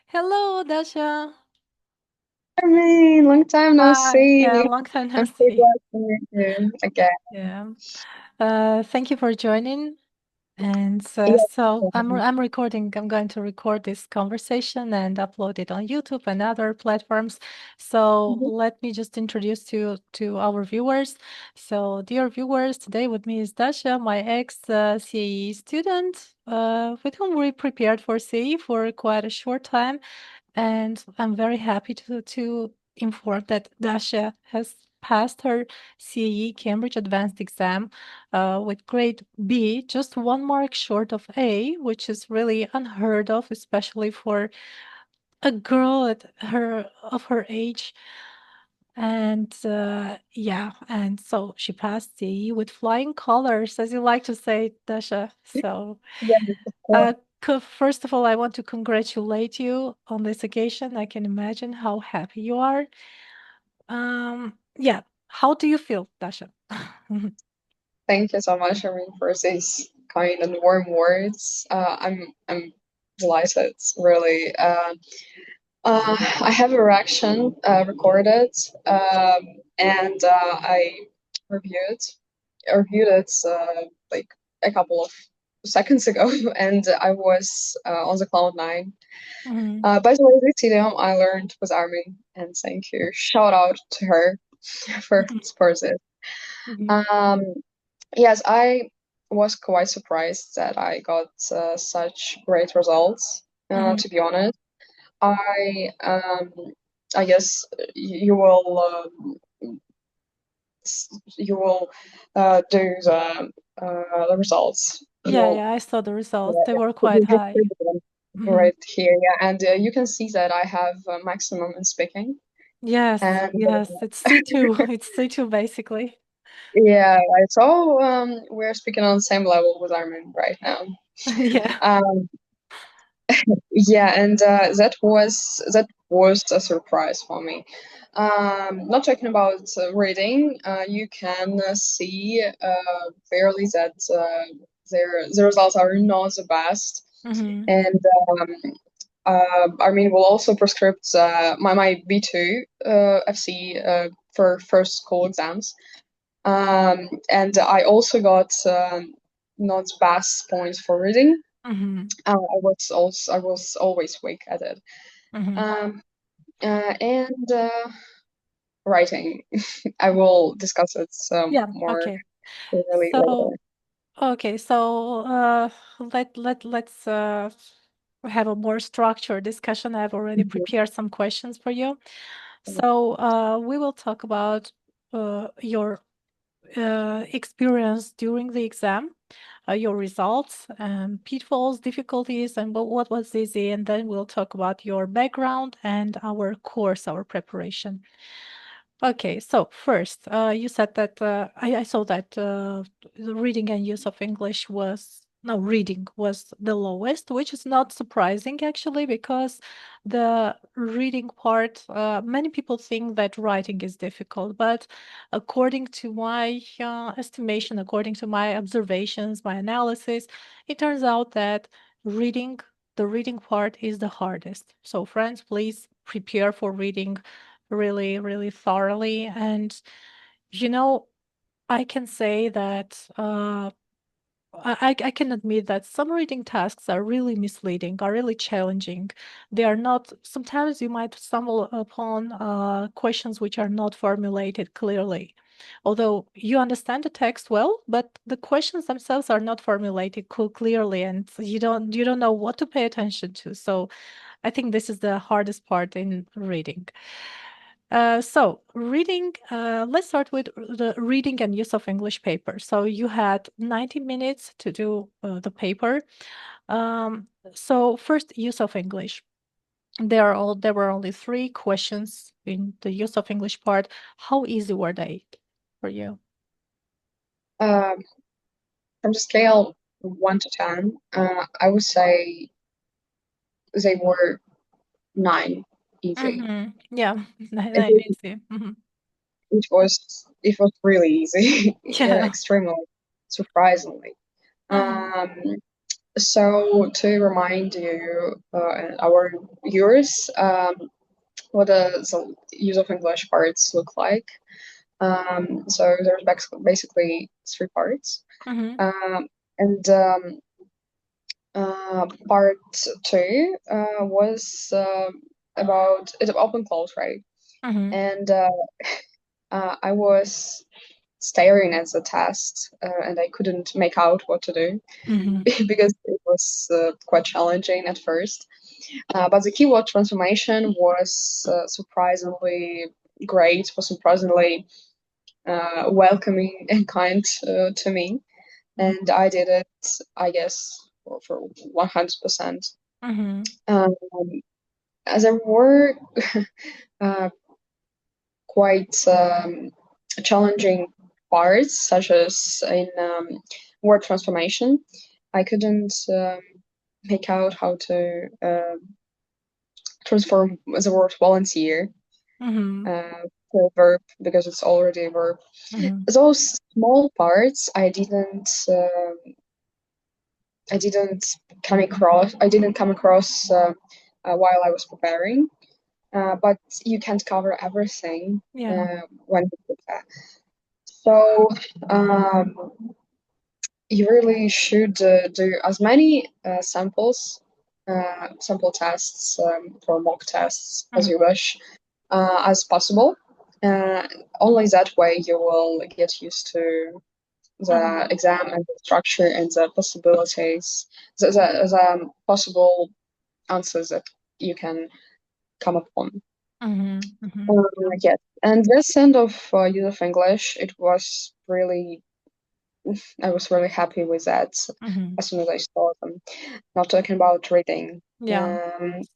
Hello, Dasha. I mean, long time no Hi. Yeah, see. long time no I'm so see. glad to meet you again. Yeah. Thank you for joining. And Yeah. so I'm recording. I'm going to record this conversation and upload it on YouTube and other platforms. So Mhm. let me just introduce you to our viewers. So, dear viewers, today with me is Dasha, my ex CAE student, with whom we prepared for CAE for quite a short time. And I'm very happy to inform that Dasha has passed her CAE Cambridge Advanced exam with grade B, just one mark short of A, which is really unheard of, especially for a girl at her age. And yeah, and so she passed CAE with flying colors, as you like to say, Dasha. So Yeah, of course. First of all, I want to congratulate you on this occasion. I can imagine how happy you are. Yeah. How do you feel, Dasha? Thank you so much, I mean, for these kind and warm words. I'm delighted, really. I have a reaction recorded, and I reviewed reviewed it like a couple of seconds ago, and I was on the cloud nine. Mhm, By the way, this idiom I learned with Armin, and thank you. Shout out to her mhm, for this. mhm, Um, yes, I was quite surprised that I got such great results. mhm. To be honest, I um, I guess you will you will do the results. You Yeah, will yeah, I saw the results. yeah, They were quite you just high. read them Mhm. right here, yeah, and you can see that I have maximum in speaking. Yes, And yes, it's C2. It's C2 basically. yeah, right. So we're speaking on the same level with Armin right now. Yeah. Um, yeah, and that was a surprise for me. Not talking about reading, you can see clearly that the results are not the best, Mhm, and um, Armin will also prescribe my B2 FC for first school exams. And I also got not best points for reading. mhm, I was always weak at it. mhm. Um, and writing, I will discuss it Yeah, more okay. clearly So later. okay, so let's have a more structured discussion. I've already Mhm. prepared some questions for you. So we will talk about your experience during the exam, your results, pitfalls, difficulties, and what was easy, and then we'll talk about your background and our course, our preparation. Okay, so first, you said that I saw that the reading and use of English was no reading was the lowest, which is not surprising actually, because the reading part, many people think that writing is difficult, but according to my estimation, according to my observations, my analysis, it turns out that reading, the reading part is the hardest. So, friends, please prepare for reading really, really thoroughly. And, you know, I can say that I can admit that some reading tasks are really misleading, are really challenging. They are not, sometimes you might stumble upon questions which are not formulated clearly. Although you understand the text well, but the questions themselves are not formulated clearly, and you don't know what to pay attention to. So I think this is the hardest part in reading. So reading, let's start with the reading and use of English paper. So you had 90 minutes to do the paper. So first, use of English. There were only three questions in the use of English part. How easy were they for you? Um, from the scale 1 to 10, I would say they were 9, easy. Yeah, It, easy. it was really easy, Yeah. extremely surprisingly. Mhm. Um, So to remind you and our viewers, what does the use of English parts look like? So there's basically three parts. Mm-hmm. Um, and Part two was about it's open close, right? Mm-hmm. And I was staring at the test and I couldn't make out what to do Mm-hmm. because it was quite challenging at first. But the keyword transformation was surprisingly great, was surprisingly welcoming and kind to me. And I did it, I guess, for 100%. Mm-hmm. Um, there were uh, quite challenging parts, such as in word transformation. I couldn't make out how to transform the word volunteer Mm-hmm. to a verb because it's already a verb. Mm-hmm. Those small parts I didn't come across while I was preparing. But you can't cover everything Yeah. when you prepare. So um, you really should do as many sample tests or mock tests as Mm-hmm. you wish as possible. Uh, Only that way you will get used to the Mm-hmm. exam and the structure and the possibilities, the possible answers that you can come upon. Mm-hmm. Mm-hmm. Uh, Yeah. yes, and this end of use of English, I was really happy with that Mm-hmm. as soon as I saw them. Not talking about reading. Yeah.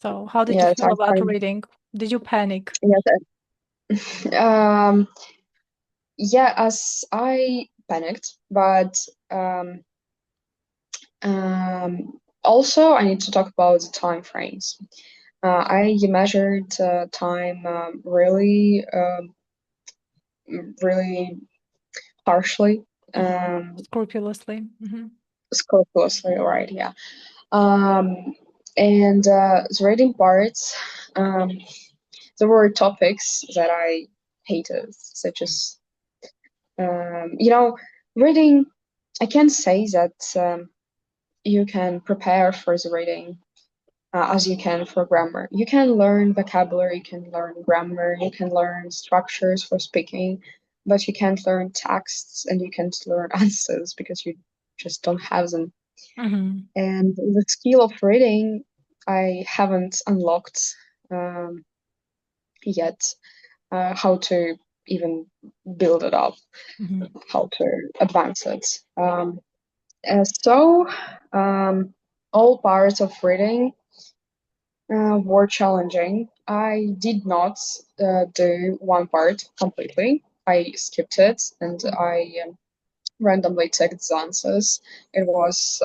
So how did you Yes, feel I about find reading? Did you panic? yes, yeah, as I panicked, but also I need to talk about the time frames. I measured time really harshly, Mm-hmm. um, Scrupulously. Mm-hmm. scrupulously, right? Yeah. Um, and the reading parts, um, there were topics that I hated, such as, you know, reading. I can say that you can prepare for the reading as you can for grammar. You can learn vocabulary, you can learn grammar, you can learn structures for speaking, but you can't learn texts and you can't learn answers because you just don't have them. Mm-hmm. And the skill of reading, I haven't unlocked um, yet how to even build it up, Mm-hmm. how to advance it. So, um, all parts of reading were challenging. I did not do one part completely. I skipped it and I randomly checked the answers. It was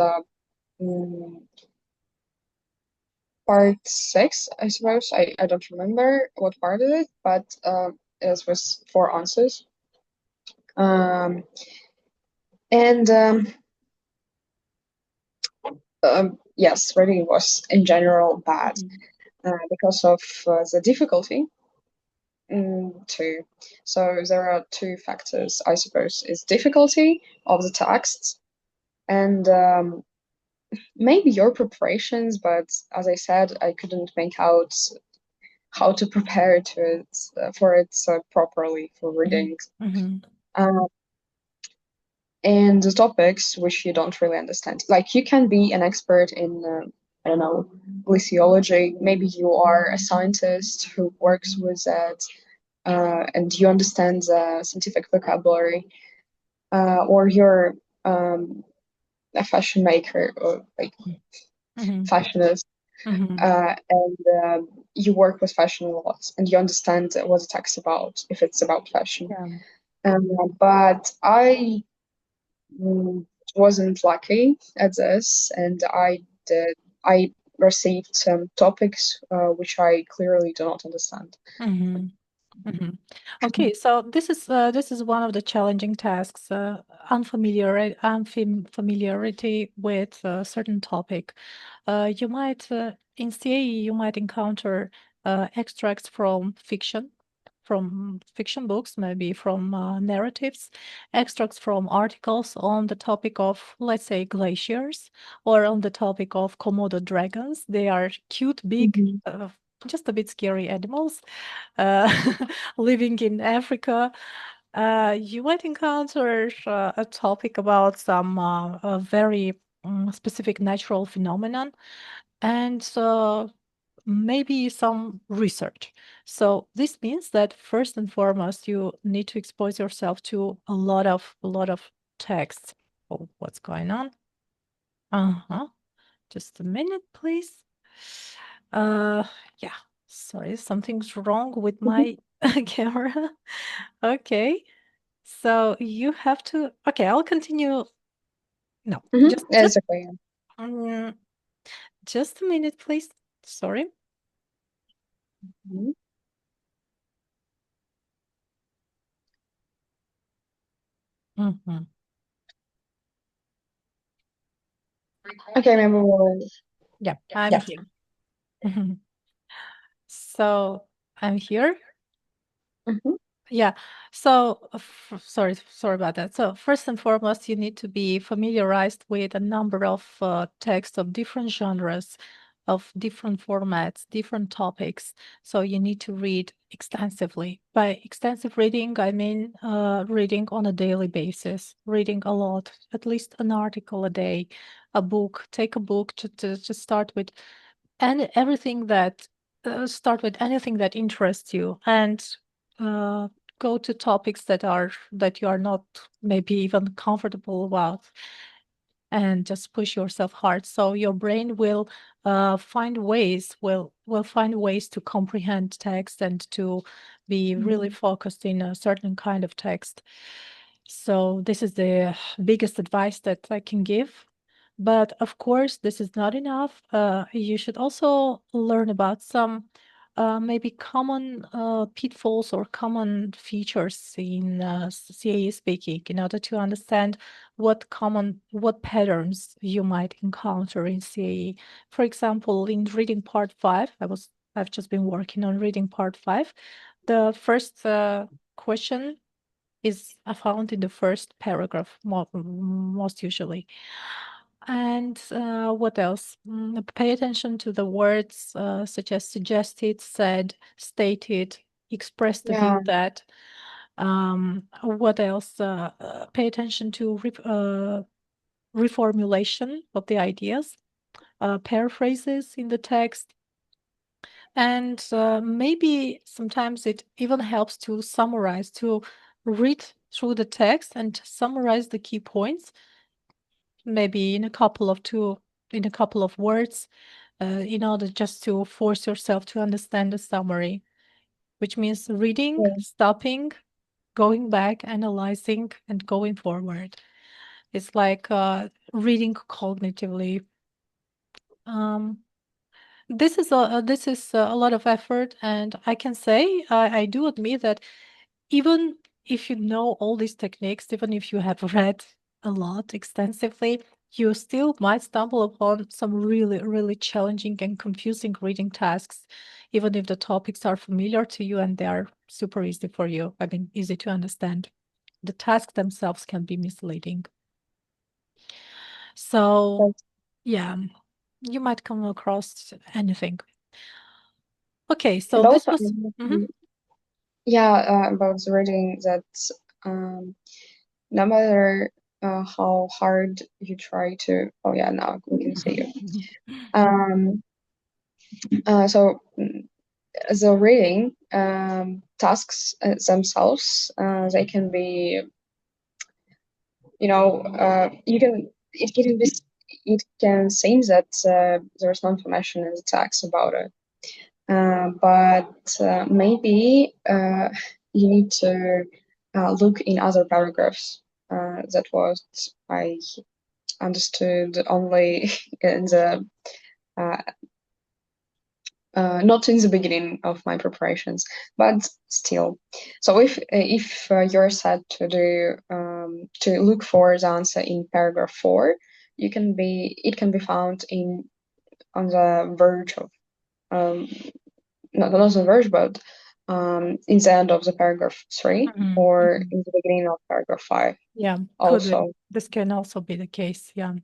mm, part six, I suppose. I don't remember what part of it, but it was four answers. Um, and yes, reading was in general bad because of the difficulty too. So there are two factors, I suppose, is difficulty of the texts and maybe your preparations, but as I said, I couldn't make out how to prepare to it for it properly for reading. Mm-hmm. Uh, and the topics which you don't really understand. Like you can be an expert in, I don't know, glaciology. Maybe you are a scientist who works with that, and you understand the scientific vocabulary, or you're a fashion maker or like Mm-hmm. fashionist, Mm-hmm. and you work with fashion a lot, and you understand what the text about if it's about fashion. Yeah. But I wasn't lucky at this, and I received some topics which I clearly do not understand. Mm-hmm. Mhm. Okay, so this is one of the challenging tasks, unfamiliarity with a certain topic. You might in CAE you might encounter extracts from fiction books, maybe from narratives, extracts from articles on the topic of, let's say, glaciers, or on the topic of Komodo dragons. They are cute, big, Mhm. just a bit scary animals uh, living in Africa. You might encounter a topic about some a very specific natural phenomenon, and maybe some research. So this means that first and foremost, you need to expose yourself to a lot of texts. Oh, what's going on? Uh-huh. Just a minute, please. Uh, yeah. Sorry, something's wrong with Mhm. my camera. Okay. So you have to. Okay, I'll continue. No, Mhm. just Yeah, just it's okay. mm, just a minute, please. Sorry. Mhm. Mhm. Okay, maybe we'll. Yeah, I'm Yeah. here. So I'm here. Mhm. Yeah. So, sorry about that. So, first and foremost, you need to be familiarized with a number of texts of different genres, of different formats, different topics. So, you need to read extensively. By extensive reading, I mean reading on a daily basis, reading a lot, at least an article a day, a book. Take a book to start with, and everything that start with anything that interests you, and uh, go to topics that you are not maybe even comfortable about, and just push yourself hard, so your brain will find ways to comprehend text and to be really Mhm. focused in a certain kind of text. So this is the biggest advice that I can give. But of course, this is not enough. You should also learn about some maybe common pitfalls or common features in CAE speaking, in order to understand what patterns you might encounter in CAE. For example, in reading part five, I've just been working on reading part five. The first question is found in the first paragraph, most usually. And what else? Pay attention to the words such as suggested, said, stated, express the Yeah. view that. What else? Pay attention to reformulation of the ideas, paraphrases in the text, and maybe sometimes it even helps to summarize, to read through the text and summarize the key points, maybe in a couple of words, in order just to force yourself to understand the summary, which means reading, Yeah. stopping, going back, analyzing, and going forward. It's like reading cognitively. Um, this is a lot of effort, and I can say I do admit that even if you know all these techniques, even if you have read a lot extensively, you still might stumble upon some really challenging and confusing reading tasks, even if the topics are familiar to you and they are super easy for you. I mean, easy to understand. The tasks themselves can be misleading. So, But- yeah, you might come across anything. Okay, And so this also, was. Mhm. yeah, about the reading that um, no matter how hard you try to. Oh yeah, now we can see you. Um, so the reading tasks themselves, they can be, you can it can be it can seem that there's no information in the text about it, but maybe you need to look in other paragraphs. That was I understood only in the uh, not in the beginning of my preparations, but still. So if you're set to do to look for the answer in paragraph 4, it can be found in on the verge of um, not the verge, but in the end of the paragraph 3 Mhm, or mhm. in the beginning of paragraph 5 Yeah, could be. also. This can also be the case. Yeah.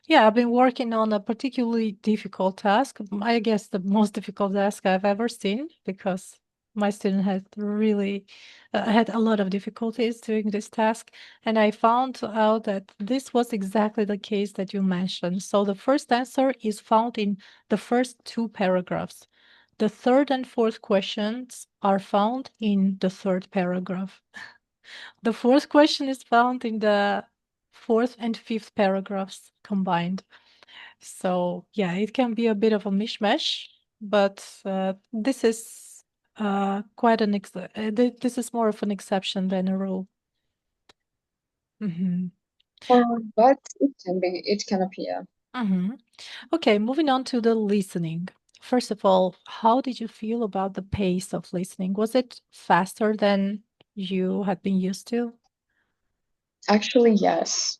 Yeah, I've been working on a particularly difficult task. I guess the most difficult task I've ever seen because my student had really had a lot of difficulties doing this task. And I found out that this was exactly the case that you mentioned. So the first answer is found in the first two paragraphs. The third and fourth questions are found in the third paragraph. The fourth question is found in the fourth and fifth paragraphs combined. So yeah, it can be a bit of a mishmash, but this is quite an this is more of an exception than a rule. Hmm. But it can appear. Hmm. Okay, moving on to the listening. First of all, how did you feel about the pace of listening? Was it faster than you had been used to? Actually, yes,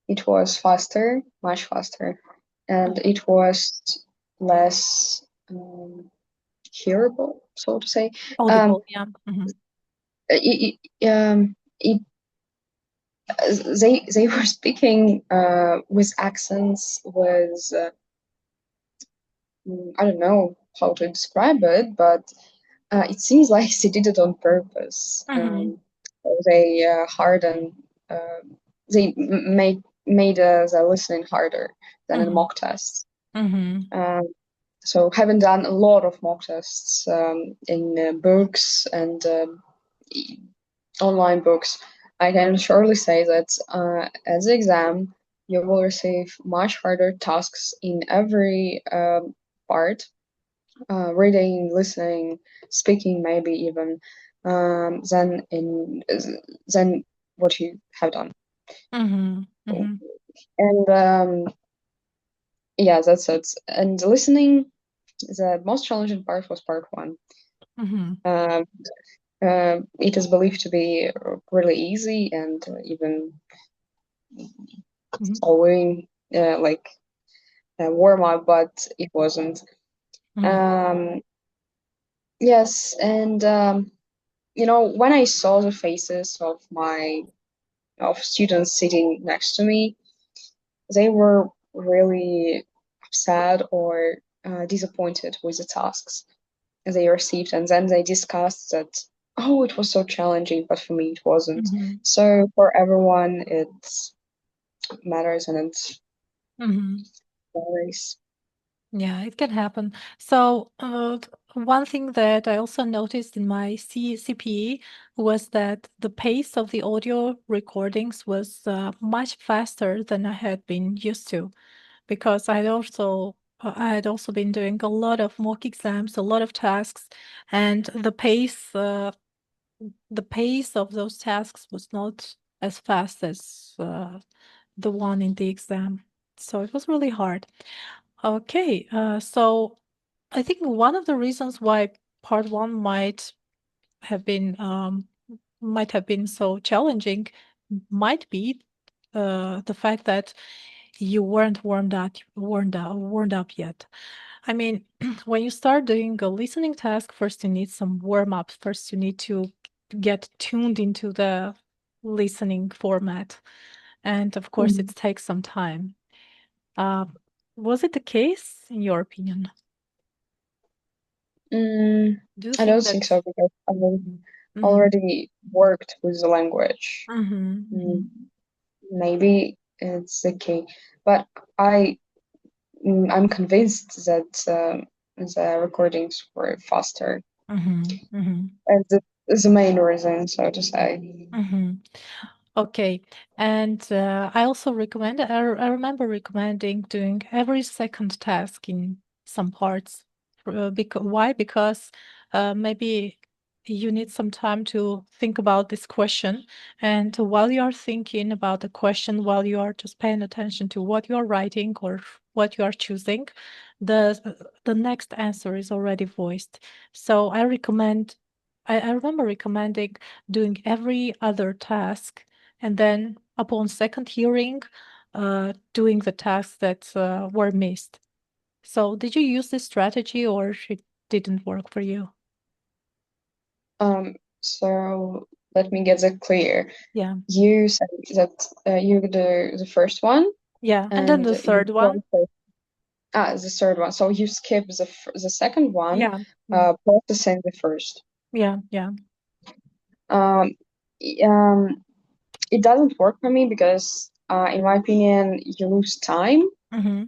it was faster, much faster, and it was less hearable, so to say. Um, Audible, yeah. Hmm. it they were speaking with accents, with I don't know how to describe it, but it seems like they did it on purpose. Hmm. They hardened, uh, they made the listening harder than in Hmm. mock tests. Hmm. Um, so having done a lot of mock tests in books and online books, I can surely say that as the exam, you will receive much harder tasks in every part, reading, listening, speaking, maybe even than what you have done. Hmm. Hmm. And yeah, that's it. And listening, the most challenging part was part one. Hmm. Um, it is believed to be really easy and even Hmm. following like a warm up, but it wasn't. Hmm. Um, yes, and you know, when I saw the faces of students sitting next to me, they were really sad or disappointed with the tasks they received, and then they discussed that, oh, it was so challenging, but for me it wasn't. Hmm. So for everyone, it matters and it Hmm. varies. Yeah, it can happen. So, one thing that I also noticed in my CPE was that the pace of the audio recordings was much faster than I had been used to, because I had also been doing a lot of mock exams, a lot of tasks, and the pace of those tasks was not as fast as the one in the exam. So it was really hard. Okay, so I think one of the reasons why part one have been might have been so challenging might be the fact that you weren't warmed up yet. I mean, when you start doing a listening task, first you need some warm up. First, you need to get tuned into the listening format, and of course, it Mm. takes some time. Uh, was it the case in your opinion? Mm, Do you I think don't that? think so because I Mhm. Mhm. already worked with the language. Mhm. Mm, Mhm. maybe it's the key, but I I'm convinced that the recordings were faster, Mhm. Mhm. and that is the main reason, so to say. Mhm. Okay. And I also I remember recommending doing every second task in some parts. Why? Because maybe you need some time to think about this question. And while you are thinking about the question, while you are just paying attention to what you are writing or what you are choosing, the next answer is already voiced. So I remember recommending doing every other task, and then upon second hearing, doing the tasks that were missed. So did you use this strategy, or it didn't work for you? So let me get that clear. Yeah. You said that you do the first one Yeah. And then and the you third one. process the third one. So you skip the second one, Yeah. Mm. processing the first. Yeah. Yeah. Um, um, it doesn't work for me because, in my opinion, you lose time. Mm-hmm.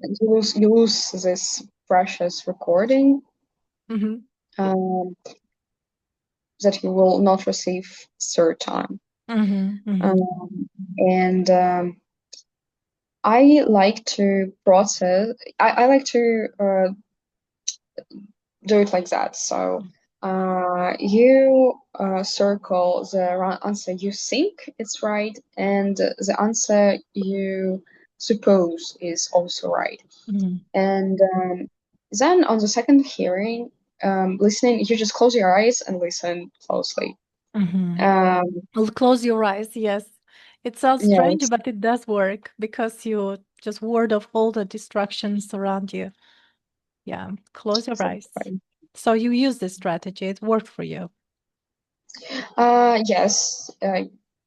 And you lose this precious recording Mm-hmm. um, that you will not receive third time. Mm-hmm. Mm-hmm. Um, and I like to process. I like to do it like that. So you circle the answer you think it's right and the answer you suppose is also right. Mm-hmm. And then on the second hearing, listening, you just close your eyes and listen closely. Mm-hmm. Um, Well, close your eyes. Yes. It sounds strange, yes, but it does work because you just ward off all the distractions around you. Yeah. Close your eyes. exactly. So you use this strategy. It worked for you. Yes,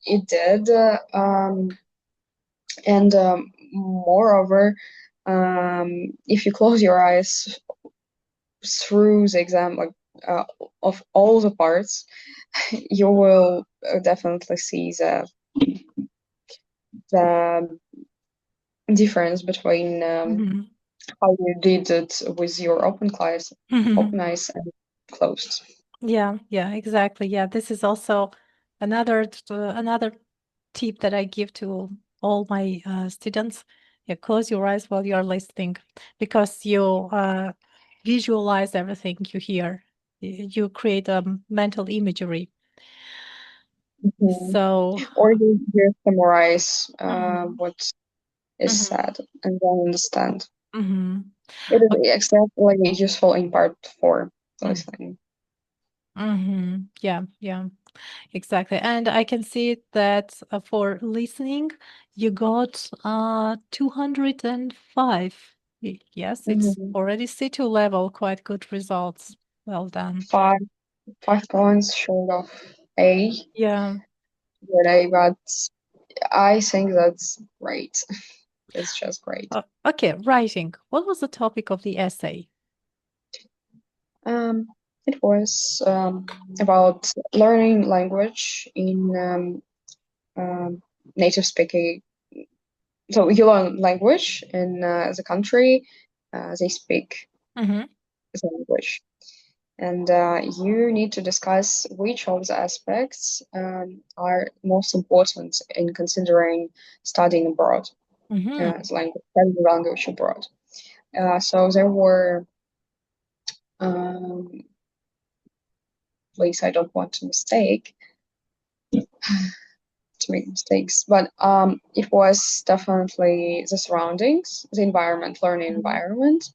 it did. And moreover, if you close your eyes through the exam, like uh, of all the parts, you will definitely see the difference between Mm-hmm. how you did it with your open eyes and closed. Yeah, yeah, exactly. Yeah, this is also another tip that I give to all my students. Yeah, close your eyes while you are listening because you visualize everything you hear. You create a mental imagery. Mhm. So, Or you summarize mhm, what is mhm, said and then understand. mhm. It Ok- is exactly useful in part four mm, listening. mhm. Yeah, yeah. Exactly. And I can see that for listening, you got 205. Yes, it's Mhm. already C2 level, quite good results. Well done. Five 5 points short of A Yeah. today, but I think that's great. It's just great. Okay, writing. What was the topic of the essay? Um, it was about learning language in native speaking. So you learn language in the country, they speak Mm-hmm. the language. And you need to discuss which of the aspects are most important in considering studying abroad, Mm-hmm. studying language abroad. So there were, um, please, I don't want to make mistakes, but it was definitely the surroundings, the environment, learning environment,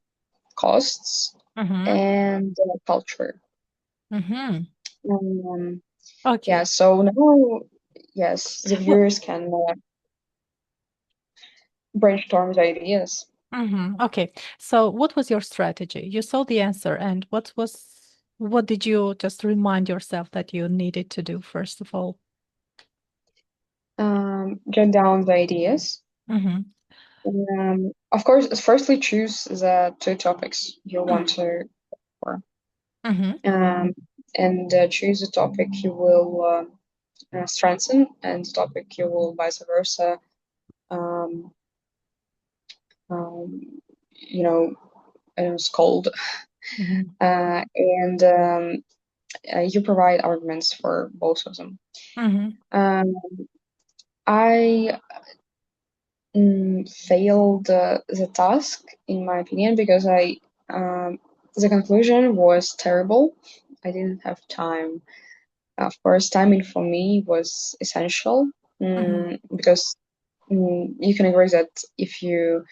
costs, Mm-hmm. and culture. Mm-hmm. Um, yeah, Okay. so now, yes, the Well, viewers can brainstorm the ideas. okay. So what was your strategy? You saw the answer, and what did you just remind yourself that you needed to do first of all? Jot down the ideas. Mm-hmm. Of course, firstly choose the two topics you want to cover, Mm-hmm. um, and choose the topic you will strengthen and the topic you will vice versa. Um, um, you know, scold, Mm-hmm. and you provide arguments for both of them. Mm-hmm. Um, I failed the task, in my opinion, because the conclusion was terrible. I didn't have time. Of course, timing for me was essential Mm-hmm. because you can agree that if you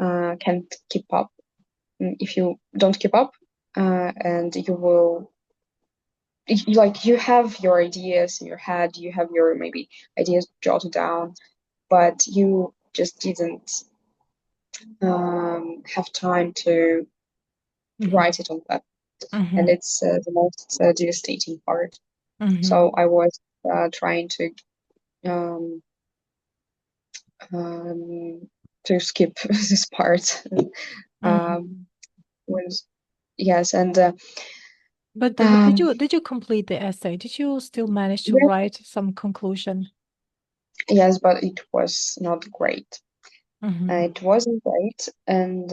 can't keep up. If you don't keep up, and you will like you have your ideas in your head, you have your maybe ideas jotted down, but you just didn't have time to Mhm. write it on paper, and Mhm. it's the most devastating part. So Mhm. I was trying um, um, to skip this part. um, Mhm. was yes, and But um, did you complete the essay? Did you still manage to yes, write some conclusion? yes, but it was not great. Mhm. It wasn't great, and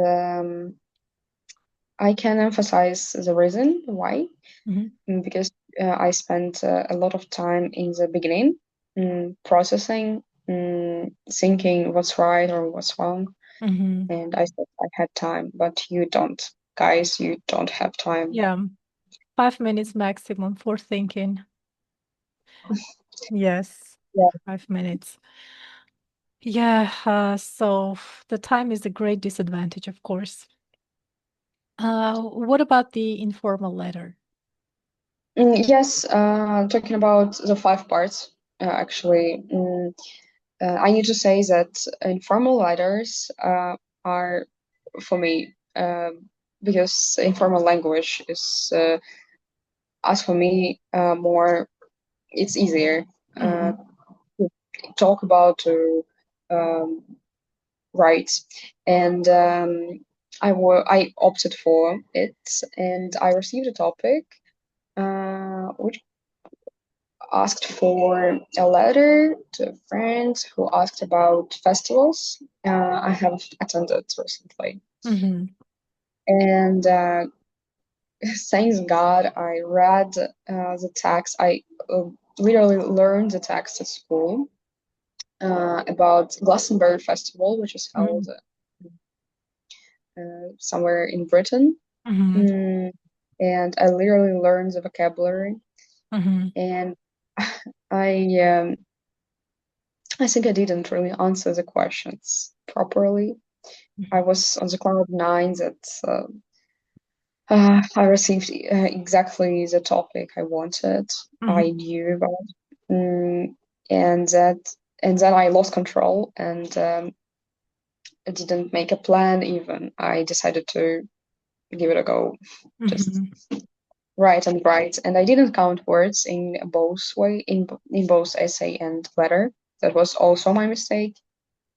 I can emphasize the reason why. Mhm. Because I spent a lot of time in the beginning, processing, thinking what's right or what's wrong, Mhm. and I thought I had time, but you don't, guys, you don't have time. Yeah, 5 minutes maximum for thinking. Yes, Yeah. 5 minutes. Yeah, so the time is a great disadvantage, of course. What about the informal letter? Yes, talking about the five parts, actually, I need to say that informal letters are for me because informal language is, as for me, more it's easier uh, Mhm. to talk about to um, write, and I opted for it, and I received a topic which asked for a letter to a friend who asked about festivals I have attended recently, Mhm. and thanks God I read the text. I literally learned the text at school about Glastonbury Festival, which is held Mhm. somewhere in Britain. Mhm. Mm, and I literally learned the vocabulary. Mhm. And I um, I think I didn't really answer the questions properly. I Mhm. was on the cloud nine that I received exactly the topic I wanted. I Mhm. knew about, mm, and that and then I lost control and I didn't make a plan even. I decided to give it a go, just Mhm. write and write, and I didn't count words in both essay and letter. That was also my mistake.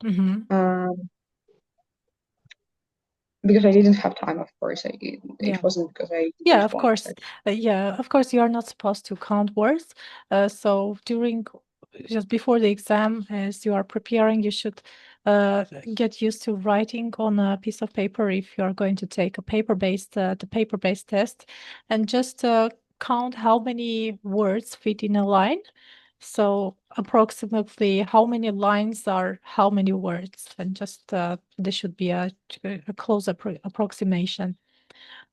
Mhm. Um, because I didn't have time, of course. It Yeah. wasn't because I Yeah, didn't of want course. it. Yeah, of course, you are not supposed to count words. So during just before the exam, as you are preparing, you should get used to writing on a piece of paper if you are going to take a paper-based test, and just count how many words fit in a line. So approximately how many lines are how many words, and just there should be a close approximation.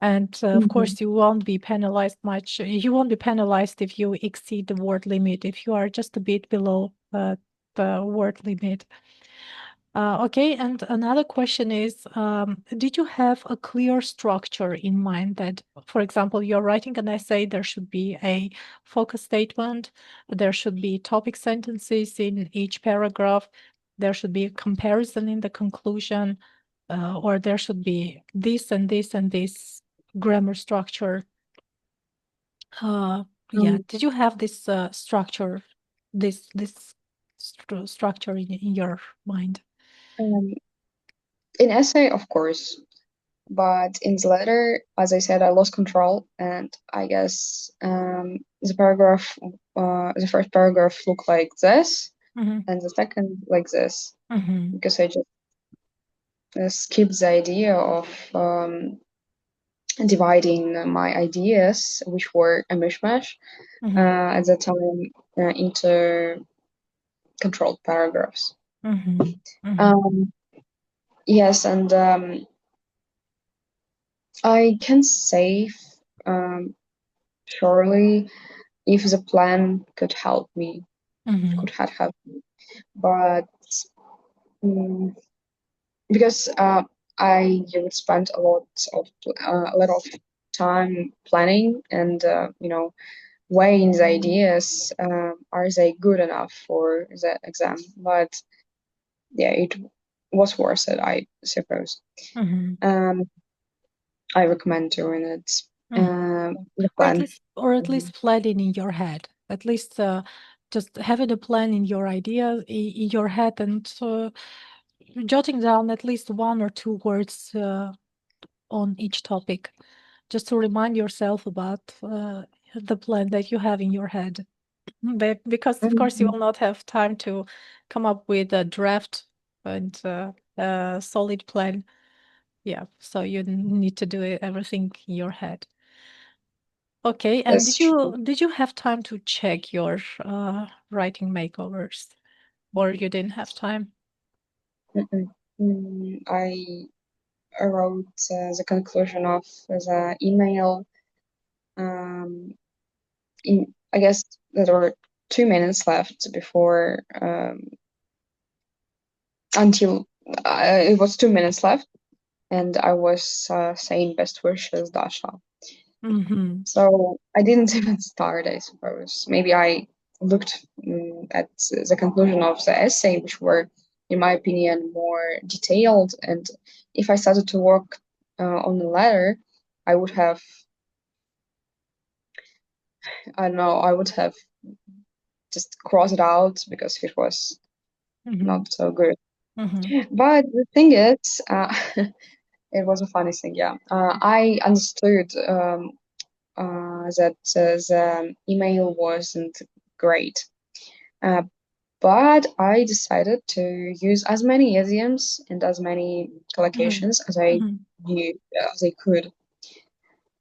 And of Mhm. course, you won't be penalized much. You won't be penalized if you exceed the word limit, if you are just a bit below the word limit. Okay, and another question is, did you have a clear structure in mind that, for example, you're writing an essay, there should be a focus statement, there should be topic sentences in each paragraph, there should be a comparison in the conclusion, or there should be this and this and this grammar structure. Uh, yeah, Um, did you have this this structure in your mind? um, in essay, of course, but in the letter, as I said, I lost control, and I guess the first paragraph looked like this, Mm-hmm. and the second like this, Mm-hmm. because I just skipped the idea of dividing my ideas, which were a mishmash Mm-hmm. at that time, into controlled paragraphs. Mhm. Mhm. Um, yes, and I can say um, surely if the plan could help me, Mhm. could have helped me, but mm, because I would spend a lot of time planning and weighing the ideas. Are they good enough for the exam? But yeah, it was worth it, I suppose. Mm-hmm. Um, I recommend doing it. Mm-hmm. The Or at plan. least, planning in your head. At least, just having a plan in your idea in your head, and jotting down at least one or two words on each topic, just to remind yourself about the plan that you have in your head. But because of course you Mhm. will not have time to come up with a draft and a solid plan. Yeah, so you need to do everything in your head. Okay, and That's true. did you have time to check your writing makeovers, or you didn't have time? Mm-mm. I wrote the conclusion of the email. Um, I guess there were 2 minutes left before until it was 2 minutes left, and I was saying best wishes, Dasha. Mm-hmm. So I didn't even start, I suppose. Maybe I looked at the conclusion of the essay, which were, in my opinion, more detailed. And if I started to work on the letter, I would have, I don't know, I would have just crossed it out because it was Mm-hmm. not so good. Mm-hmm. But the thing is, it was a funny thing, yeah. I understood that the email wasn't great. Uh, but I decided to use as many idioms and as many Mm-hmm. collocations as I Mm-hmm. knew as I could,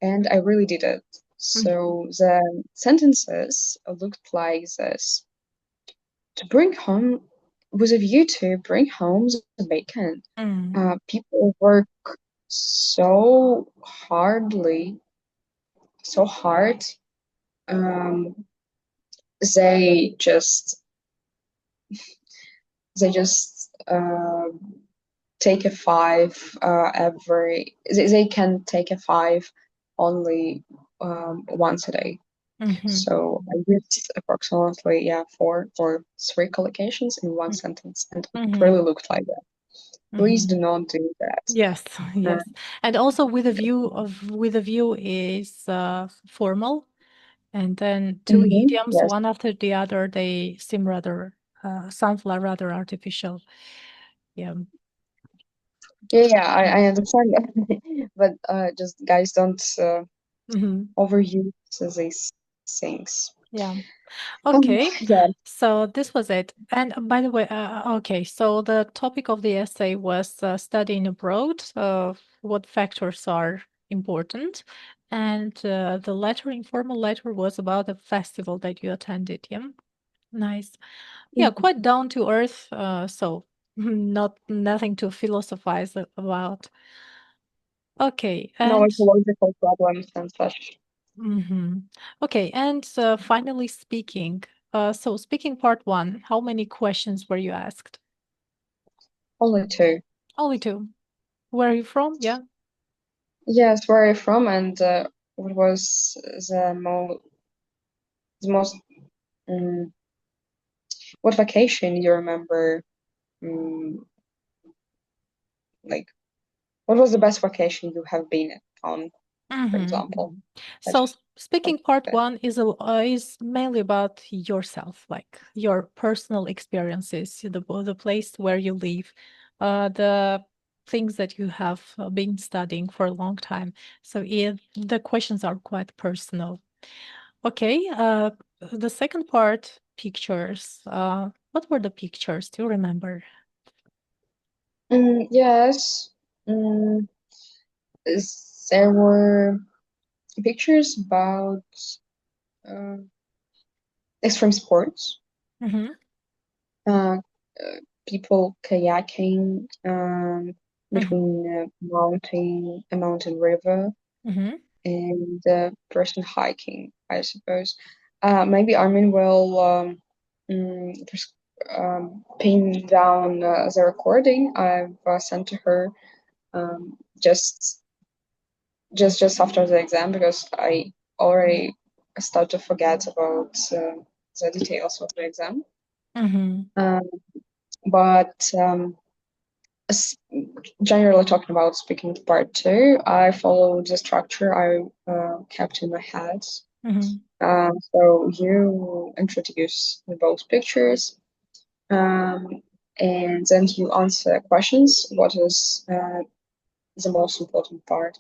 and I really did it. Mm-hmm. So the sentences looked like this: to bring home, with a view to bring home the bacon. Mm-hmm. People work so hardly, so hard. Um, they just they just take a five they can take a five only once a day. Mm-hmm. So I used approximately four or three collocations in one sentence, and it Mm-hmm. really looked like that. Please Mm-hmm. do not do that. Yes, Uh, yes. And also with a view is formal, and then two idioms, yes, one after the other, they seem rather sound like rather artificial. Yeah. I understand that, but just guys don't Hmm. overuse these things. Yeah. Okay. Yeah. So this was it. And by the way, okay. So the topic of the essay was studying abroad. What factors are important, and the letter, informal letter, was about a festival that you attended. Yeah. Nice. Yeah, quite down to earth. So not nothing to philosophize about. Okay, No and ecological problems and such. mhm. Okay, and finally speaking. So speaking part one, how many questions were you asked? Only two. Only two. Where are you from? Yeah. Yes, where are you from, and what was the most um, what vacation you remember? Um, like, what was the best vacation you have been on, for Mm-hmm. example? So Such speaking like part that. one is mainly about yourself, like your personal experiences, the place where you live, the things that you have been studying for a long time. So the questions are quite personal. Okay. The second part, pictures. What were the pictures? Do you remember? Yes, um, there were pictures about uh, extreme sports, Mm-hmm. uh, people kayaking Mm-hmm. between a mountain river, Mm-hmm. and the person hiking, I suppose. Maybe Armin will pin down the recording I've sent to her just just after the exam because I already start to forget about the details of the exam. Mm-hmm. Um, but generally talking about speaking part two, I followed the structure I kept in my head. Mm-hmm. So you introduce both pictures, um, and then you answer questions. What is the most important part?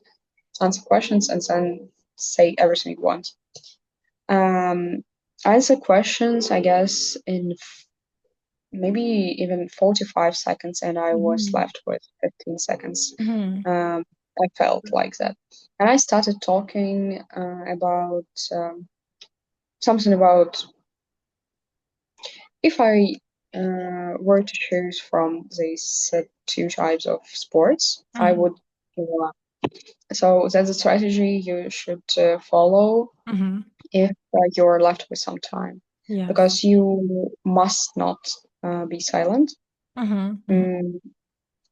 Answer questions and then say everything you want. Answer questions, I guess, in maybe even 45 seconds, and I was Mm-hmm. left with 15 seconds. Mm-hmm. I felt like that. And I started talking about something about if I were to choose from these two types of sports, I Mm-hmm. would. Uh, so that's a strategy you should follow Mm-hmm. if you're left with some time, Yes. because you must not be silent, Mm-hmm. Mm-hmm. mm,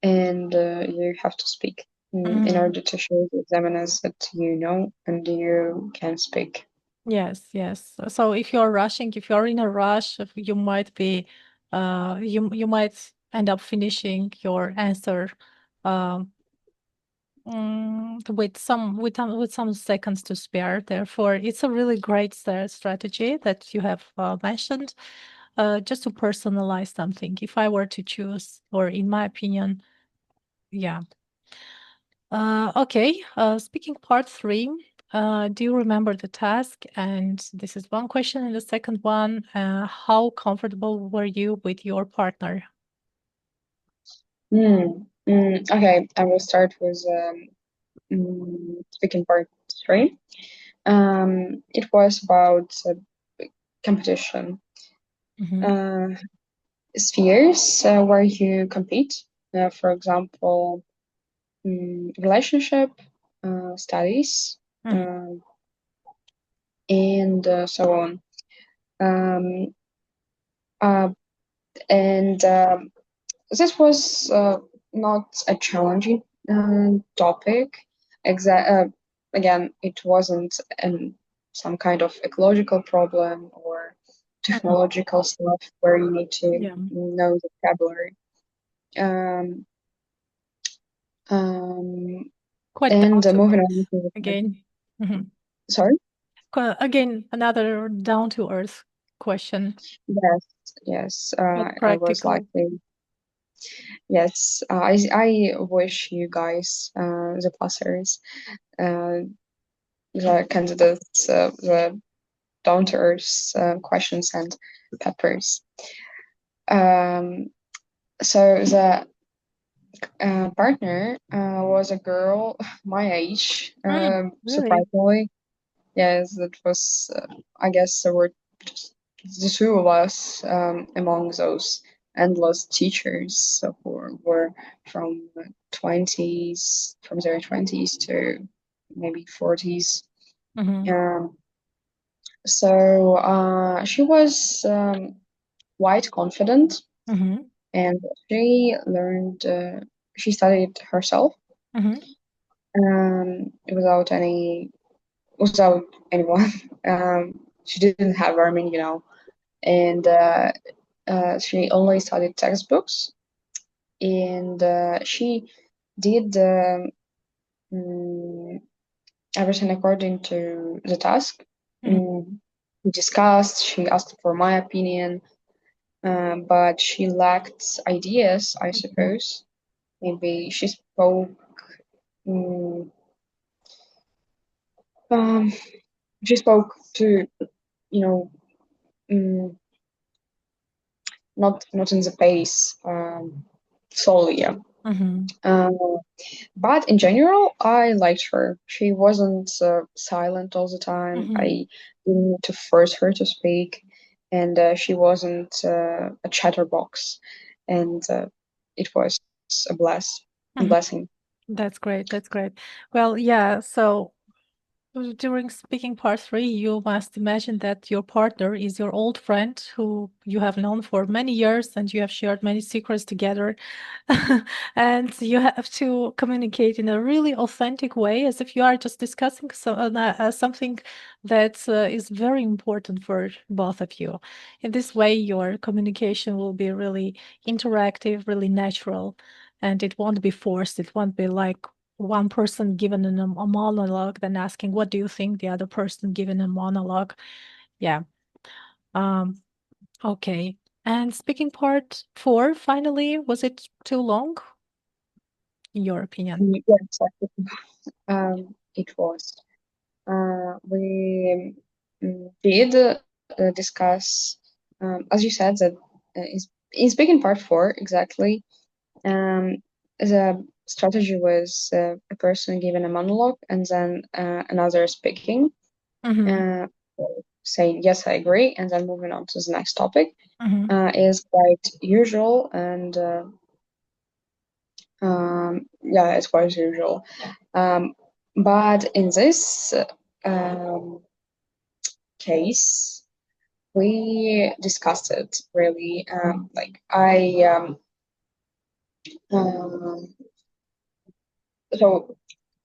and you have to speak in Mm-hmm. order to show the examiners that you know and you can speak. Yes, yes. So if you're rushing, if you're in a rush, you might be, you might end up finishing your answer, um, with some seconds to spare. Therefore, it's a really great strategy that you have mentioned, just to personalize something. If I were to choose, or in my opinion, yeah. Okay. Speaking part three. Do you remember the task? And this is one question. And the second one, how comfortable were you with your partner? Okay, I will start with speaking part three. It was about competition. Mm-hmm. Uh, Spheres where you compete. For example, relationship, studies, Mm-hmm. um, and so on. Um, uh, and This was not a challenging topic. Again, it wasn't some kind of ecological problem or Mm-hmm. technological stuff where you need to Yeah. know the vocabulary. Um, um, Quite and down to moving earth on to the again. Mm-hmm. sorry. Again, another down to earth question. Yes, yes. Quite I was like, practical. yes. I wish you guys, the passers, uh, the candidates, the down to earth questions and peppers. Um, so the partner was a girl my age, Really? surprisingly. Yes, it was, I guess there were just the two of us among those endless teachers who were from 20s, from their 20s to maybe 40s. Mm-hmm. Um, so she was quite confident, Mm-hmm. and she studied herself Mm-hmm. without without anyone. She didn't have Armin, and she only studied textbooks, and she did mm, everything according to the task. Mm-hmm. Mm, we discussed. She asked for my opinion, but she lacked ideas, I Mm-hmm. suppose. Maybe she spoke. Mm, um, she spoke to you know mm, not in the pace solely. Yeah. Mm-hmm. Um, but in general, I liked her. She wasn't silent all the time. Mm-hmm. I didn't need to force her to speak, and she wasn't a chatterbox, and it was a bless, a Mm-hmm. blessing. That's great. That's great. Well, yeah. So during speaking part 3, you must imagine that your partner is your old friend who you have known for many years and you have shared many secrets together. And you have to communicate in a really authentic way, as if you are just discussing something that is very important for both of you. In this way, your communication will be really interactive, really natural, and it won't be forced. It won't be like one person given a monologue, then asking, "What do you think?" The other person given a monologue. Yeah. Um, okay. And speaking part 4, finally, was it too long, in your opinion? Yeah, exactly. It was. We did discuss, as you said, that in speaking part 4, exactly. The strategy was a person giving a monologue and then another speaking, Mm-hmm. uh, saying, yes, I agree, and then moving on to the next topic Mm-hmm. is quite usual. And yeah, it's quite usual. Um, but in this um, case, we discussed it really. Like um, so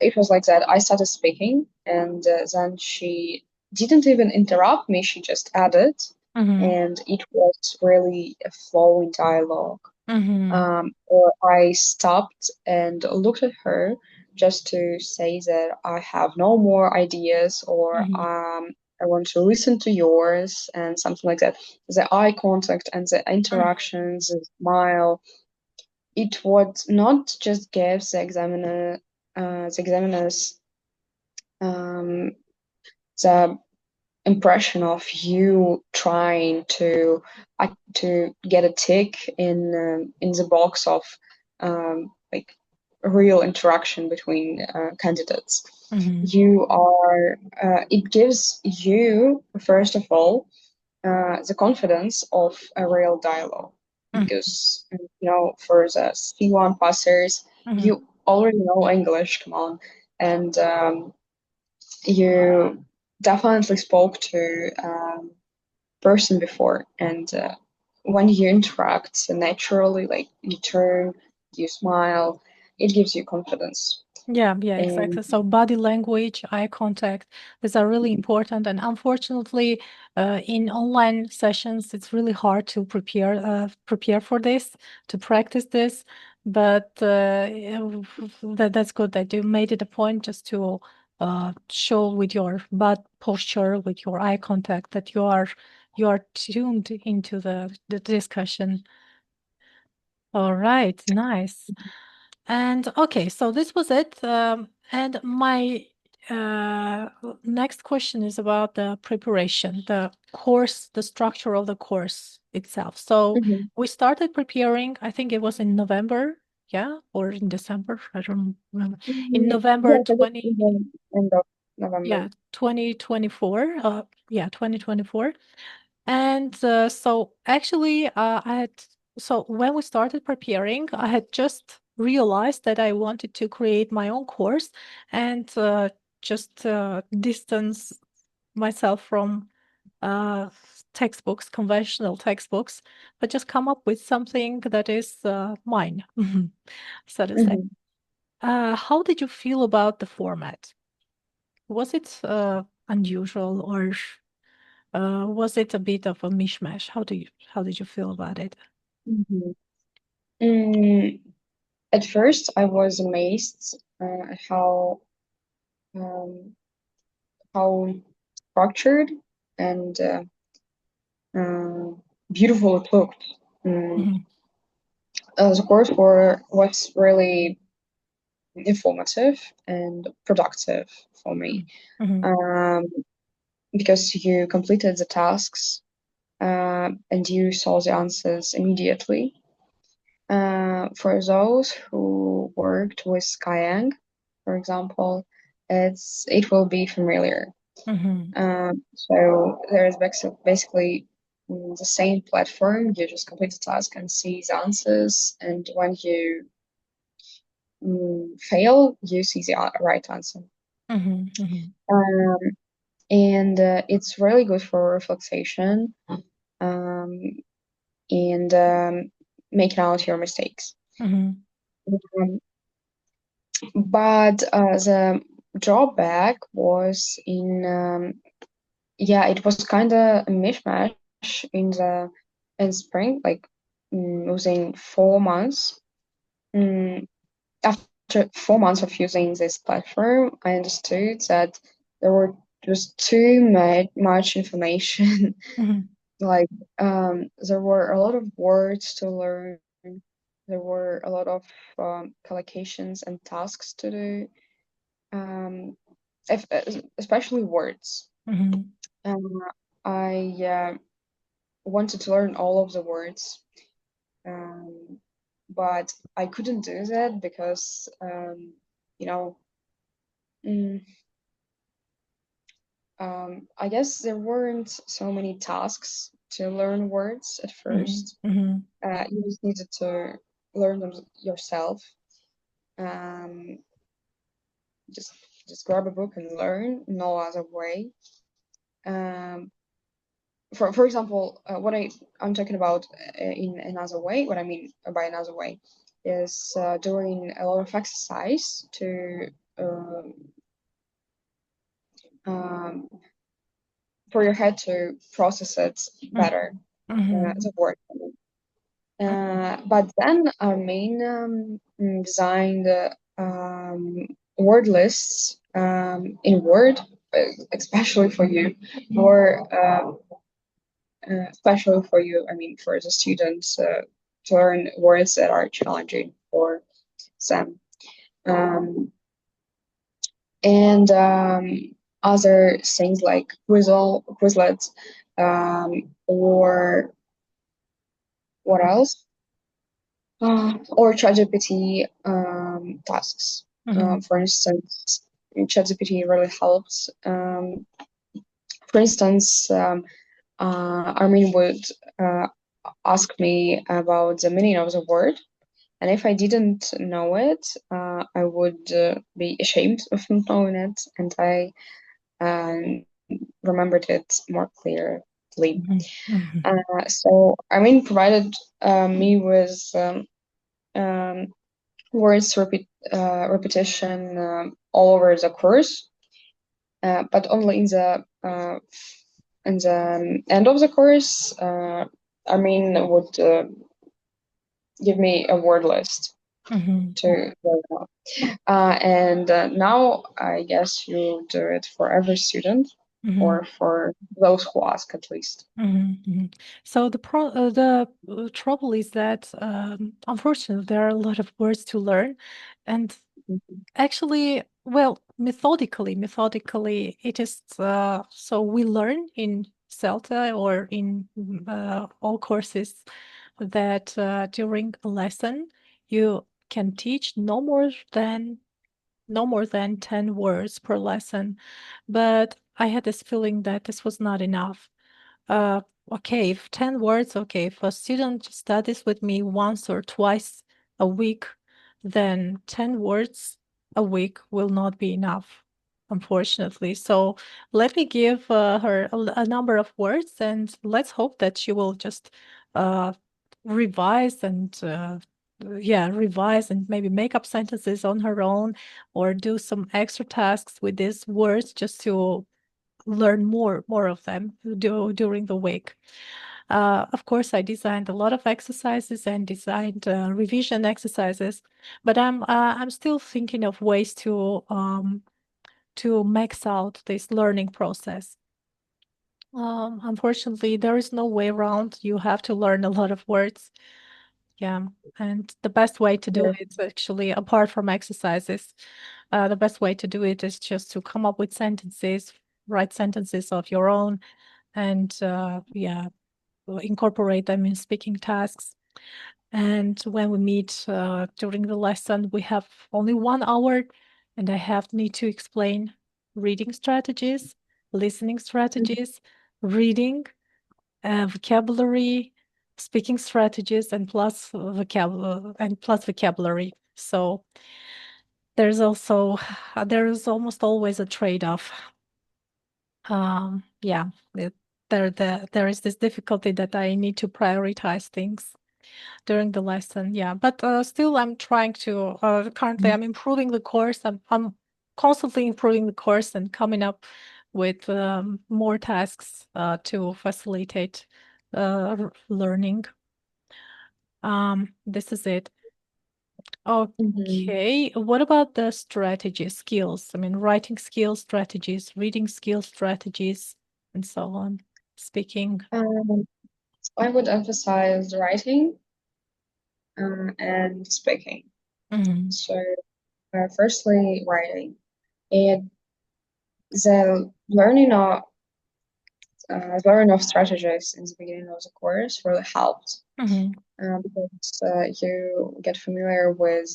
it was like that. I started speaking, and then she didn't even interrupt me. She just added, Mm-hmm. and it was really a flowing dialogue. Mm-hmm. Or I stopped and looked at her just to say that I have no more ideas, or Mm-hmm. I want to listen to yours, and something like that. The eye contact and the interactions, the smile, it would not just give the examiners um, the impression of you trying to get a tick in the box of like real interaction between candidates. Mm-hmm. You are it gives you first of all the confidence of a real dialogue, because for the C1 passers Mm-hmm. you already know English, come on, and you definitely spoke to person before, and when you interact naturally, like you turn, you smile, it gives you confidence. Yeah, yeah, And exactly. So body language, eye contact, these are really important. And unfortunately, in online sessions, it's really hard to prepare for this, to practice this. But that's good that you made it a point just to show with your butt posture, with your eye contact, that you are tuned into the discussion. All right, nice. And okay, so this was it. And my next question is about the preparation, the course, the structure of the course itself. So Mhm. we started preparing, I think it was in November, yeah, or in December, I don't remember. In November Yes, I guess 20, in the end of November. yeah, 2024, yeah, 2024. And so actually, so when we started preparing, I had just realized that I wanted to create my own course and just distance myself from uh, textbooks, conventional textbooks, but just come up with something that is mine, so to say. Mhm. How did you feel about the format? Was it unusual, or was it a bit of a mishmash? How did you feel about it? Mhm. Mm, at first, I was amazed at um, how structured and uh, beautiful it looked. Mm. Mhm, The course was really informative and productive for me, mhm, mhm, um, because you completed the tasks and you saw the answers immediately. For those who worked with Skyeng, for example, it will be familiar. mhm, So there is basically the same platform. You just complete the task and see the answers, and when you fail, you see the right answer. Mm-hmm. Um, and it's really good for relaxation, um, and making out your mistakes. Mm-hmm. Um, but the drawback was yeah, it was kind of a mishmash in spring, like using 4 months. Mm, After 4 months of using this platform, I understood that there were just too much information. Mm-hmm. Like there were a lot of words to learn. There were a lot of collocations and tasks to do, um, especially words. Mm-hmm. Um, I wanted to learn all of the words, um, but I couldn't do that because, you know, mm, I guess there weren't so many tasks to learn words at first. Mm-hmm. You just needed to learn them yourself. Um, just just grab a book and learn, no other way. Um, for example, what I'm talking about in another way, what I mean by another way, is doing a lot of exercise to um, um, for your head to process it better, Mm-hmm. the word. But then Armin designed word lists in Word, especially for you, or especially for you, I mean, for the students to learn words that are challenging for them. Um, and other things like Quizlets, or what else? Or ChatGPT tasks. Mm-hmm. For instance, ChatGPT really helps. For instance, Armin would uh, ask me about the meaning of the word, and if I didn't know it, I would be ashamed of not knowing it, and I remembered it more clearly. Mm-hmm. So Armin provided me with um, words repetition all over the course, but only in the end of the course, Armin would give me a word list Mm-hmm. to learn out. And now I guess you do it for every student, Mm-hmm. or for those who ask at least. Mm-hmm. So the trouble is that unfortunately there are a lot of words to learn, and Mhm. actually, well, methodically, it is so we learn in CELTA or in all courses that during a lesson you can teach no more than 10 words per lesson. But I had this feeling that this was not enough. Uh, okay, if 10 words, okay, if a student studies with me once or twice a week, then 10 words a week will not be enough, unfortunately. So let me give her a number of words, and let's hope that she will just uh, revise and yeah, revise and maybe make up sentences on her own or do some extra tasks with these words just to learn more of them during the week. Of course, I designed a lot of exercises and designed revision exercises, but I'm still thinking of ways to max out this learning process. Unfortunately, there is no way around. You have to learn a lot of words. Yeah, and the best way to do it, actually, apart from exercises, the best way to do it is just to come up with sentences, write sentences of your own, and yeah, incorporate them in speaking tasks. And when we meet during the lesson, we have only 1 hour, and I have need to explain reading strategies, listening strategies, reading, vocabulary, speaking strategies, and plus vocabulary. So there's also there is almost always a trade-off. Yeah, there is this difficulty that I need to prioritize things during the lesson. Yeah, but still, I'm trying to. Currently, I'm improving the course. I'm constantly improving the course and coming up with more tasks to facilitate learning. This is it. Mhm. Okay, what about the strategy skills? I mean, writing skills, strategies, reading skills, strategies, and so on. Speaking. Um, I would emphasize writing and speaking. Mm-hmm. So, firstly, writing. And the learning of strategies in the beginning of the course really helped Mm-hmm. because you get familiar with,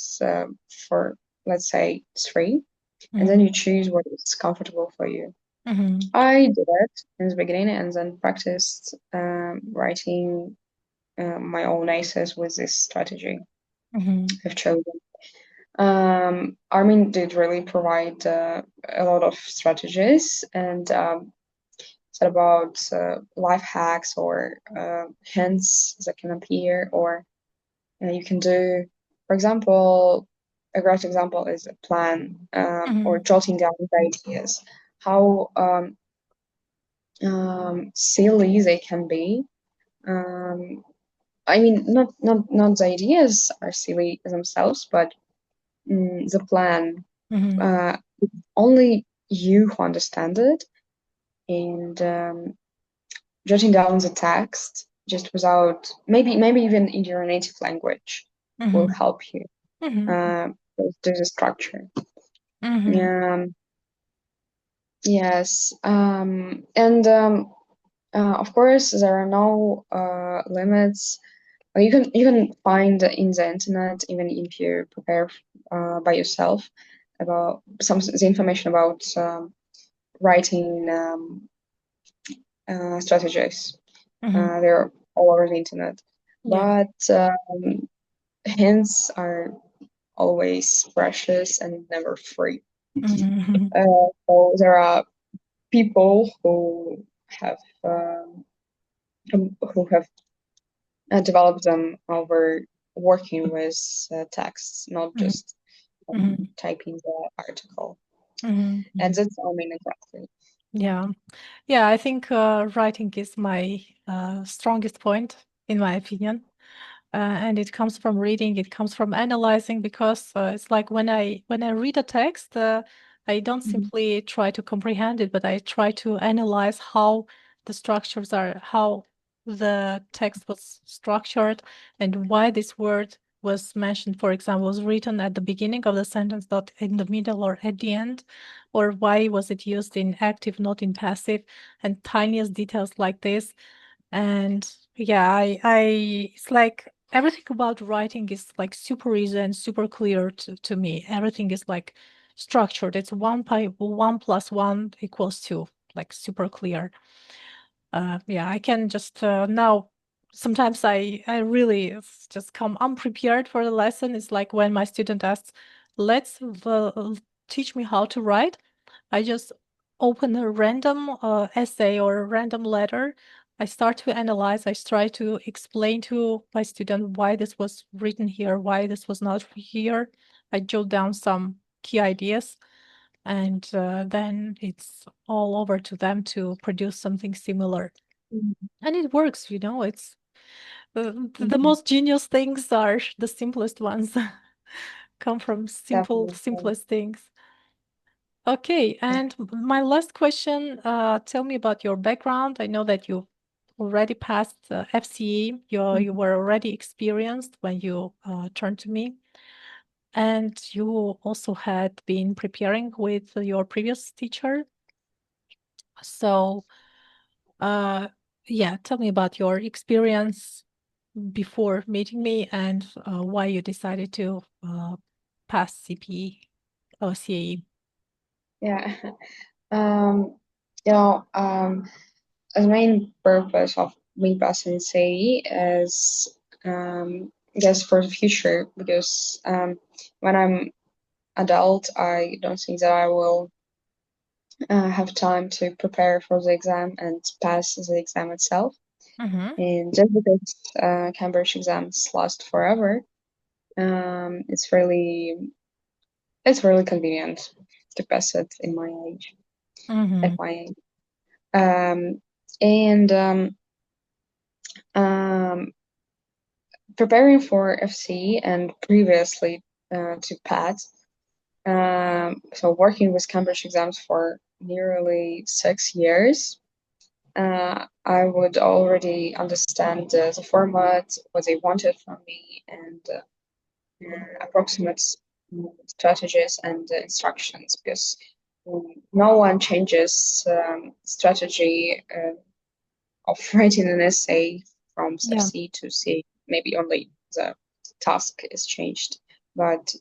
for let's say, three, and then Mm-hmm. you choose what is comfortable for you. Mm-hmm. I did it in the beginning and then practiced writing my own essays with this strategy Mm-hmm. I've chosen. Armin did really provide a lot of strategies and said about life hacks or hints that can appear or you can do. For example, a great example is a plan or Mm-hmm. jotting down the ideas. How silly they can be. Um, I mean, not the ideas are silly themselves, but the plan. Mm-hmm. Uh, only you who understand it, and jotting down the text just without maybe even in your native language will Mm-hmm. help you Mm-hmm. with the structure. Mm-hmm. Yes, and of course there are no limits. You can find in the internet even if you prepare by yourself about some the information about writing strategies. Mm-hmm. They're all over the internet, Yeah. but hints are always precious and never free. Mm-hmm. So there are people um, who have developed them over working with texts, not just Mm-hmm. typing the article. Mm-hmm. And that's our main exactly. Yeah. Yeah, I think writing is my strongest point, in my opinion. And it comes from reading, it comes from analyzing, because it's like when I read a text, I don't Mhm. simply try to comprehend it, but I try to analyze how the structures are, how the text was structured, and why this word was mentioned, for example, was written at the beginning of the sentence, not in the middle or at the end, or why was it used in active, not in passive, and tiniest details like this. And yeah, it's like everything about writing is like super easy and super clear to me. Everything is like structured. It's 1 plus 1 equals 2, like super clear. Yeah, I can just now. Sometimes I really just come unprepared for the lesson. It's like when my student asks, "Let's teach me how to write." I just open a random essay or a random letter. I start to analyze. I try to explain to my student why this was written here, why this was not here. I jot down some key ideas, and then it's all over to them to produce something similar. Mhm. And it works, It's the Mhm. most genius things are the simplest ones. Come from Definitely. simplest things. Okay, and my last question, tell me about your background. I know that you already passed FCE. You Mhm. were already experienced when you turned to me, and you also had been preparing with your previous teacher. So, uh, yeah, tell me about your experience before meeting me and why you decided to pass CPE or CAE. Yeah. Um, the main purpose of me passing CE is, I guess, for the future, because when I'm adult, I don't think that I will have time to prepare for the exam and pass the exam itself. Mm-hmm. And just because Cambridge exams last forever, it's really convenient to pass it in my age at Mm-hmm. my age. Um, and um, Preparing for FC and previously to PAT, so working with Cambridge exams for nearly 6 years, I would already understand the format, what they wanted from me, and approximate strategies and instructions, because no one changes strategy of writing an essay from Yeah. FC to C. Maybe only the task is changed, but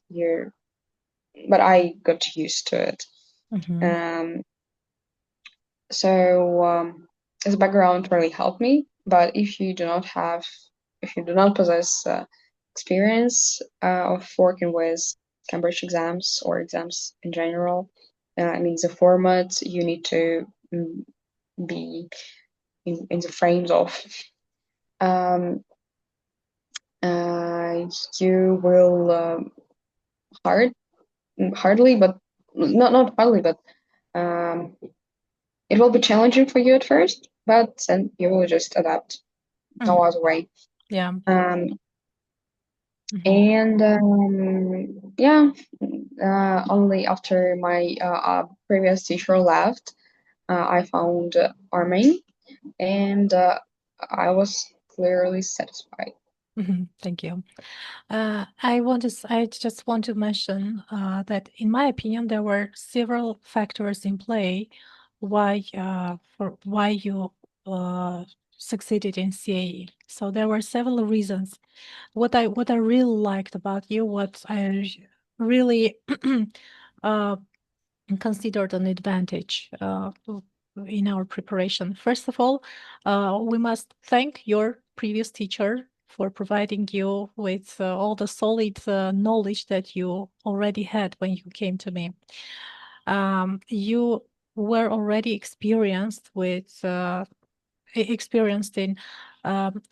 I got used to it. Mm-hmm. Um, so this background really helped me. But if you do not possess experience of working with Cambridge exams or exams in general, I mean the format, you need to be in the frames of. Um, you will hard hardly, but not hardly, but um, it will be challenging for you at first, but then you will just adapt. No Mm-hmm. other way. Yeah. Um, Mm-hmm. and Yeah, only after my previous teacher left, I found arming, and I was clearly satisfied. Mm-hmm. Thank you. I just want to mention that, in my opinion, there were several factors in play why you uh, succeeded in CAE. So there were several reasons. What I really liked about you, what I really uh, considered an advantage in our preparation. First of all, we must thank your previous teacher for providing you with all the solid knowledge that you already had when you came to me. You were already experienced in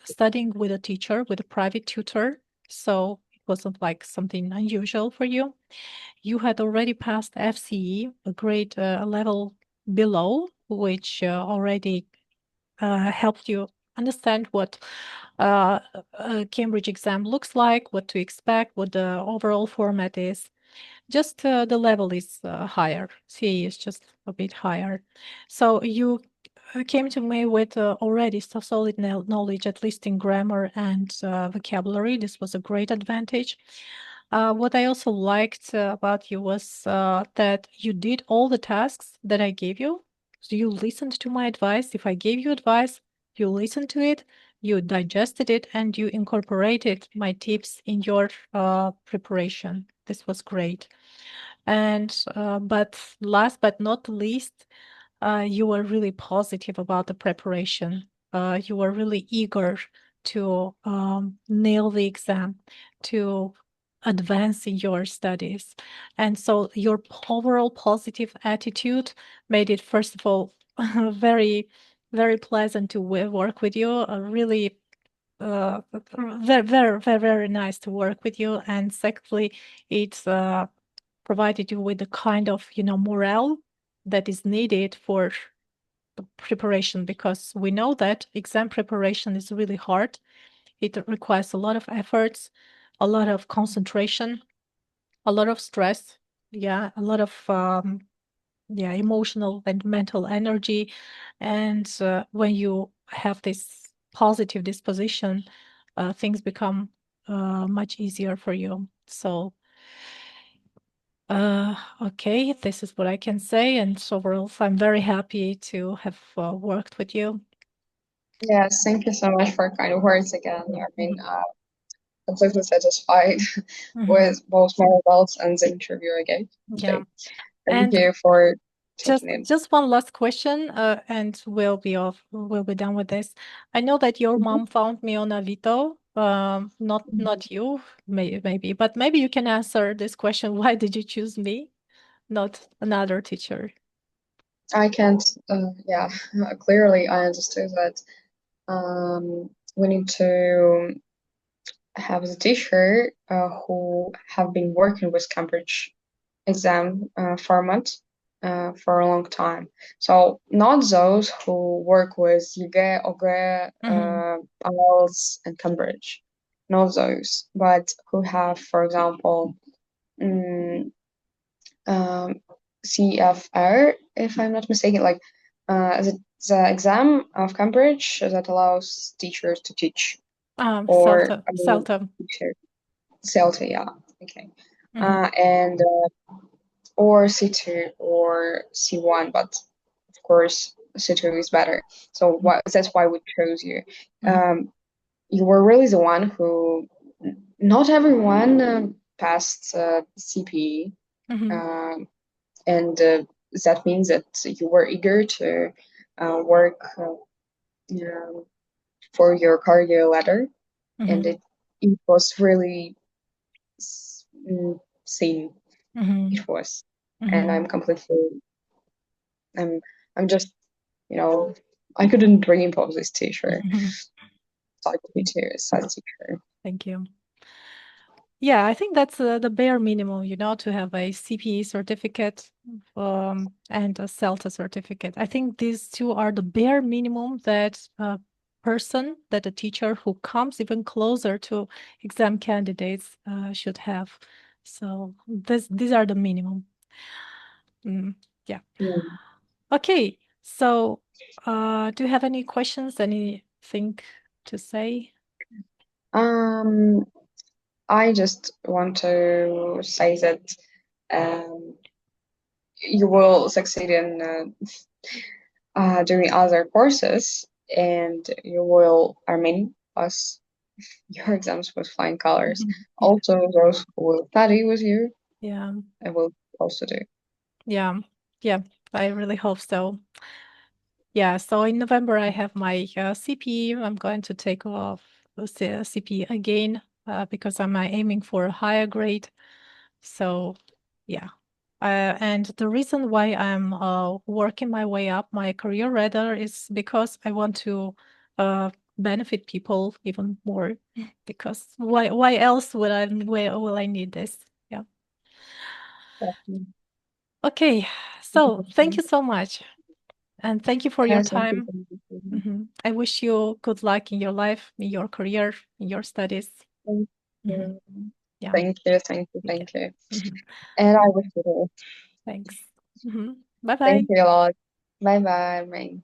studying with a teacher, with a private tutor, so it wasn't like something unusual for you. You had already passed FCE, a grade level below, which already helped you understand what a Cambridge exam looks like, what to expect, what the overall format is. Just the level is higher. CE is just a bit higher. So you came to me with already so solid knowledge, at least in grammar and vocabulary. This was a great advantage. What I also liked about you was that you did all the tasks that I gave you. So you listened to my advice. If I gave you advice, you listened to it, you digested it, and you incorporated my tips in your preparation. This was great. And but last but not least, you were really positive about the preparation. You were really eager to nail the exam, to advance in your studies. And so your overall positive attitude made it, first of all, very, very pleasant to work with you. Really very, very, very, very nice to work with you. And secondly, it's provided you with the kind of, morale that is needed for preparation, because we know that exam preparation is really hard. It requires a lot of efforts, a lot of concentration, a lot of stress, yeah, a lot of emotional and mental energy. And when you have this positive disposition, things become much easier for you. So okay, this is what I can say. And overall, I'm very happy to have worked with you. Yes, thank you so much for kind words again. I mean, Mhm. completely satisfied Mhm. with both my results and the interview I gave Yeah. today. Thank And you for just taking it. just one last question, and we'll be off. We'll be done with this. I know that your Mhm. mom found me on Avito. Not you, maybe, but maybe you can answer this question. Why did you choose me, not another teacher? I can't, yeah, clearly I understood that we need to have the teacher who have been working with Cambridge exam format for a long time. So not those who work with ЕГЭ, ОГЭ, Mm-hmm. IELTS, and Cambridge. Not those, but who have, for example, mm, um, CFR, if I'm not mistaken, like the exam of Cambridge that allows teachers to teach, or Celta, Celta. teacher, CLT, yeah, okay, Mm-hmm. and or C2 or C1, but of course C2 is better. So that's why we chose you. Mm-hmm. Um, you were really the one who, not everyone passed CPE, Mm-hmm. and that means that you were eager to work for your career ladder, and Mm-hmm. it was really seen. Mm-hmm. It was, and Mm-hmm. I'm I'm just, you know, I couldn't dream of this teacher. Like me too, science teacher. Thank you. Yeah, I think that's the bare minimum, to have a CPE certificate and a CELTA certificate. I think these two are the bare minimum that a person, that a teacher who comes even closer to exam candidates should have. So these are the minimum. Mm, yeah. Mm. Okay. So, do you have any questions? Anything to say? Um, I just want to say that um, you will succeed in doing other courses, and you will, I mean, pass your exams with flying colors. Mhm. Yeah. Also, those who will study with you, Yeah. I will also do. Yeah. Yeah. I really hope so. Yeah, so in November I have my CP. I'm going to take off the CP again because I'm aiming for a higher grade. So, yeah. And the reason why I'm working my way up my career ladder is because I want to benefit people even more. Because why else will I need this? Yeah. Definitely. Okay. So thank you so much, and thank you for your Yes, thank you. time. I wish you good luck in your life, in your career, in your studies. Thank hmm you. Yeah. Thank you. Thank you. Yeah. Thank you. hmm And I wish you the Thanks. Bye Thank bye. you a lot. Bye bye.